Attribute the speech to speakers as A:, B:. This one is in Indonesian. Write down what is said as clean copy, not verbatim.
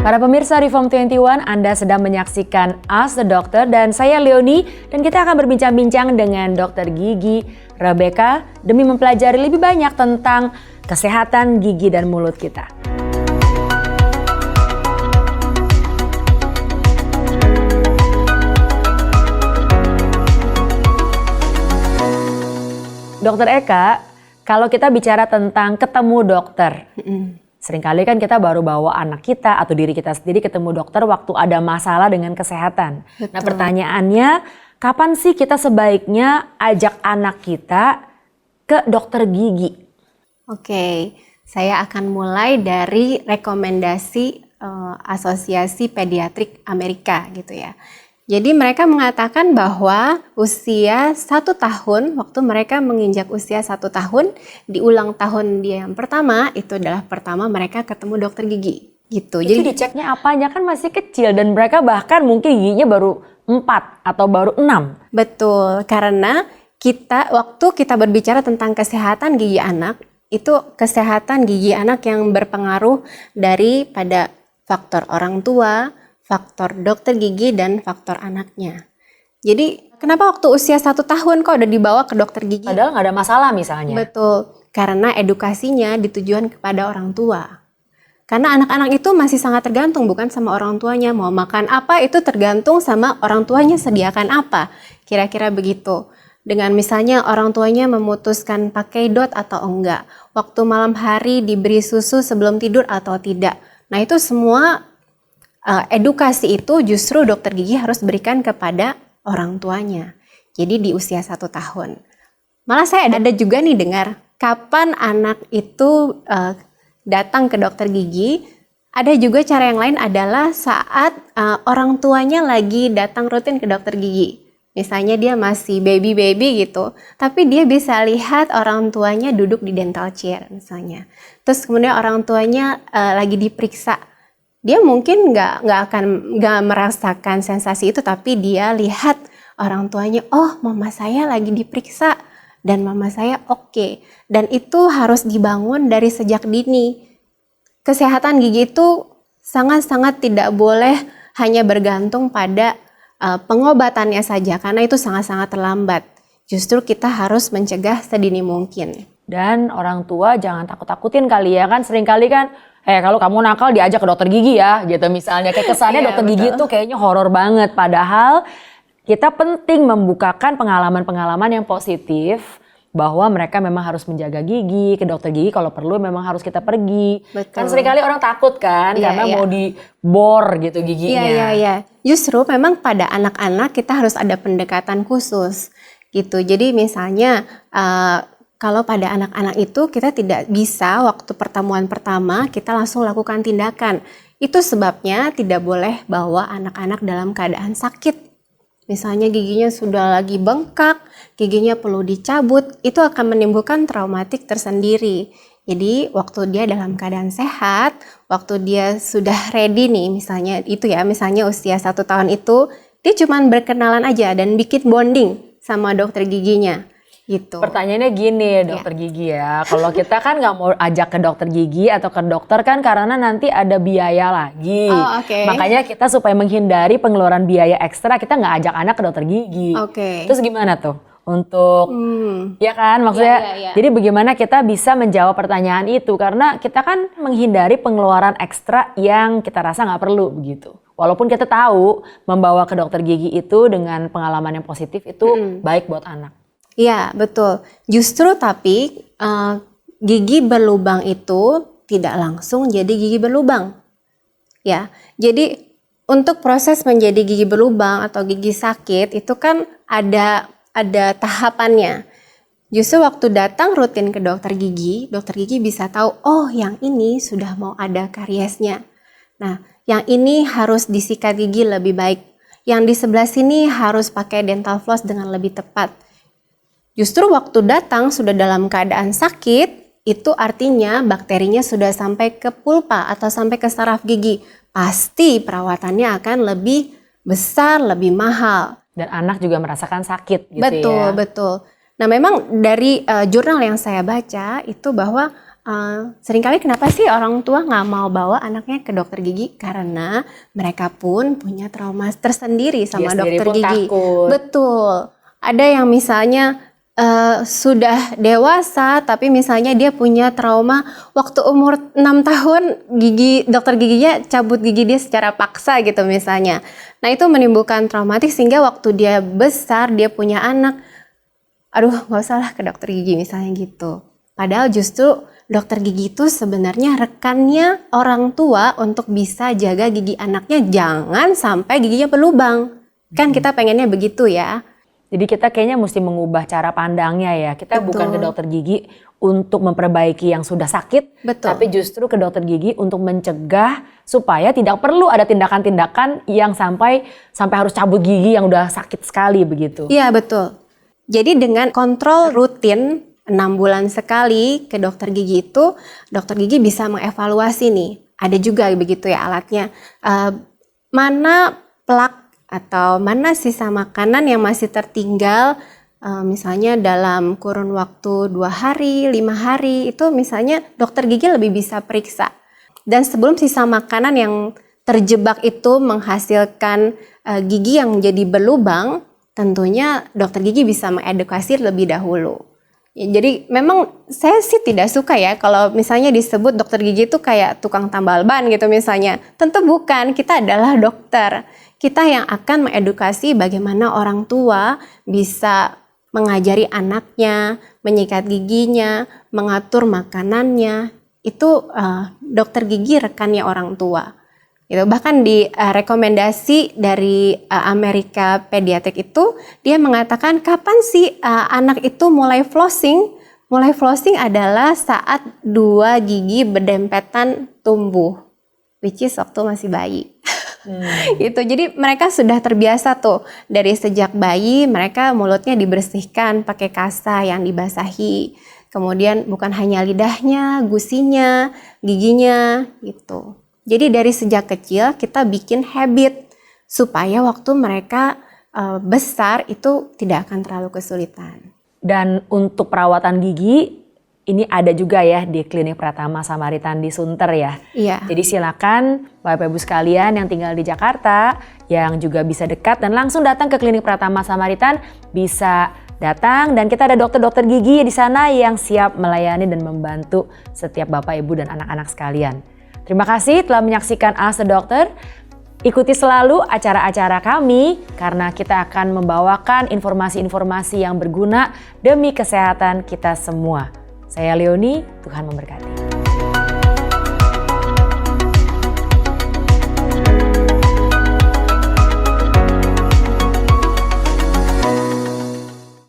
A: Para pemirsa Reform 21, Anda sedang menyaksikan Ask the Doctor dan saya Leonie dan kita akan berbincang-bincang dengan Dokter Gigi Rebecca demi mempelajari lebih banyak tentang kesehatan gigi dan mulut kita. Dokter Eka, kalau kita bicara tentang ketemu dokter, seringkali kan kita baru bawa anak kita atau diri kita sendiri ketemu dokter waktu ada masalah dengan kesehatan.
B: Betul.
A: Nah pertanyaannya, kapan sih kita sebaiknya ajak anak kita ke dokter gigi?
B: Oke, saya akan mulai dari rekomendasi Asosiasi Pediatrik Amerika gitu ya. Jadi mereka mengatakan bahwa usia 1 tahun, waktu mereka menginjak usia 1 tahun, di ulang tahun dia yang pertama, itu adalah pertama mereka ketemu dokter gigi. Gitu.
A: Jadi diceknya apanya, kan masih kecil dan mereka bahkan mungkin giginya baru 4 atau baru 6.
B: Betul, karena waktu kita berbicara tentang kesehatan gigi anak, itu kesehatan gigi anak yang berpengaruh daripada faktor orang tua, faktor dokter gigi, dan faktor anaknya. Jadi kenapa waktu usia 1 tahun kok udah dibawa ke dokter gigi?
A: Padahal nggak ada masalah misalnya.
B: Betul, karena edukasinya ditujuan kepada orang tua. Karena anak-anak itu masih sangat tergantung bukan sama orang tuanya. Mau makan apa itu tergantung sama orang tuanya sediakan apa. Kira-kira begitu. Dengan misalnya orang tuanya memutuskan pakai dot atau enggak. Waktu malam hari diberi susu sebelum tidur atau tidak. Nah itu semua edukasi itu justru dokter gigi harus berikan kepada orang tuanya. Jadi di usia 1 tahun. Malah saya ada juga nih dengar kapan anak itu datang ke dokter gigi. Ada juga cara yang lain adalah saat orang tuanya lagi datang rutin ke dokter gigi. Misalnya dia masih baby gitu, tapi dia bisa lihat orang tuanya duduk di dental chair misalnya. Terus kemudian orang tuanya lagi diperiksa. Dia mungkin nggak merasakan sensasi itu, tapi dia lihat orang tuanya, oh mama saya lagi diperiksa dan mama saya oke. Dan itu harus dibangun dari sejak dini. Kesehatan gigi itu sangat-sangat tidak boleh hanya bergantung pada pengobatannya saja, karena itu sangat-sangat terlambat. Justru kita harus mencegah sedini mungkin.
A: Dan orang tua jangan takut-takutin kali ya, kan seringkali kan kalau kamu nakal diajak ke dokter gigi ya gitu misalnya. Kayak kesannya dokter gigi tuh kayaknya horor banget. Padahal kita penting membukakan pengalaman-pengalaman yang positif bahwa mereka memang harus menjaga gigi, ke dokter gigi kalau perlu memang harus kita pergi.
B: Betul.
A: Kan seringkali orang takut kan karena mau dibor gitu giginya.
B: Iya. Justru memang pada anak-anak kita harus ada pendekatan khusus gitu. Jadi misalnya kalau pada anak-anak itu kita tidak bisa waktu pertemuan pertama kita langsung lakukan tindakan. Itu sebabnya tidak boleh bawa anak-anak dalam keadaan sakit. Misalnya giginya sudah lagi bengkak, giginya perlu dicabut, itu akan menimbulkan traumatik tersendiri. Jadi waktu dia dalam keadaan sehat, waktu dia sudah ready nih misalnya itu ya, misalnya usia 1 tahun itu, dia cuma berkenalan aja dan bikin bonding sama dokter giginya. Gitu.
A: Pertanyaannya gini dokter gigi ya, kalau kita kan nggak mau ajak ke dokter gigi atau ke dokter kan karena nanti ada biaya lagi. Makanya kita supaya menghindari pengeluaran biaya ekstra kita nggak ajak anak ke dokter gigi. Terus gimana tuh untuk ya kan maksudnya jadi bagaimana kita bisa menjawab pertanyaan itu, karena kita kan menghindari pengeluaran ekstra yang kita rasa nggak perlu begitu. Walaupun kita tahu membawa ke dokter gigi itu dengan pengalaman yang positif itu baik buat anak.
B: Iya, betul. Justru tapi gigi berlubang itu tidak langsung jadi gigi berlubang. Ya. Jadi untuk proses menjadi gigi berlubang atau gigi sakit itu kan ada tahapannya. Justru waktu datang rutin ke dokter gigi bisa tahu, oh yang ini sudah mau ada kariesnya. Nah, yang ini harus disikat gigi lebih baik. Yang di sebelah sini harus pakai dental floss dengan lebih tepat. Justru waktu datang sudah dalam keadaan sakit, itu artinya bakterinya sudah sampai ke pulpa atau sampai ke saraf gigi. Pasti perawatannya akan lebih besar, lebih mahal.
A: Dan anak juga merasakan sakit gitu
B: betul,
A: ya.
B: Betul. Nah memang dari jurnal yang saya baca itu bahwa Seringkali kenapa sih orang tua nggak mau bawa anaknya ke dokter gigi? Karena mereka pun punya trauma tersendiri sama dokter gigi.
A: Takut.
B: Betul. Ada yang misalnya sudah dewasa tapi misalnya dia punya trauma waktu umur 6 tahun dokter giginya cabut gigi dia secara paksa gitu misalnya. Nah itu menimbulkan traumatik sehingga waktu dia besar dia punya anak, aduh nggak usah lah ke dokter gigi misalnya gitu. Padahal justru dokter gigi itu sebenarnya rekannya orang tua untuk bisa jaga gigi anaknya jangan sampai giginya berlubang. Kan kita pengennya begitu ya.
A: Jadi kita kayaknya mesti mengubah cara pandangnya ya. Kita bukan ke dokter gigi untuk memperbaiki yang sudah sakit. Tapi justru ke dokter gigi untuk mencegah supaya tidak perlu ada tindakan-tindakan yang sampai harus cabut gigi yang udah sakit sekali begitu.
B: Iya betul. Jadi dengan kontrol rutin 6 bulan sekali ke dokter gigi itu, dokter gigi bisa mengevaluasi nih. Ada juga begitu ya alatnya. Mana plak atau mana sisa makanan yang masih tertinggal, misalnya dalam kurun waktu 2 hari, 5 hari, itu misalnya dokter gigi lebih bisa periksa. Dan sebelum sisa makanan yang terjebak itu menghasilkan gigi yang menjadi berlubang, tentunya dokter gigi bisa mengedukasi lebih dahulu. Ya, jadi memang saya sih tidak suka ya kalau misalnya disebut dokter gigi itu kayak tukang tambal ban gitu misalnya. Tentu bukan, kita adalah dokter. Kita yang akan mengedukasi bagaimana orang tua bisa mengajari anaknya, menyikat giginya, mengatur makanannya. Itu dokter gigi rekannya orang tua. Gitu. Bahkan di rekomendasi dari Amerika Pediatric itu dia mengatakan kapan sih anak itu mulai flossing? Mulai flossing adalah saat 2 gigi berdempetan tumbuh, which is waktu masih bayi. Gitu. Jadi mereka sudah terbiasa tuh dari sejak bayi mereka mulutnya dibersihkan pakai kasa yang dibasahi. Kemudian bukan hanya lidahnya, gusinya, giginya gitu. Jadi dari sejak kecil kita bikin habit supaya waktu mereka besar itu tidak akan terlalu kesulitan.
A: Dan untuk perawatan gigi ini ada juga ya di Klinik Pratama Samaritan di Sunter ya.
B: Iya.
A: Jadi silakan Bapak Ibu sekalian yang tinggal di Jakarta yang juga bisa dekat dan langsung datang ke Klinik Pratama Samaritan bisa datang dan kita ada dokter-dokter gigi di sana yang siap melayani dan membantu setiap Bapak Ibu dan anak-anak sekalian. Terima kasih telah menyaksikan Ask the Doctor. Ikuti selalu acara-acara kami karena kita akan membawakan informasi-informasi yang berguna demi kesehatan kita semua. Saya Leonie, Tuhan memberkati.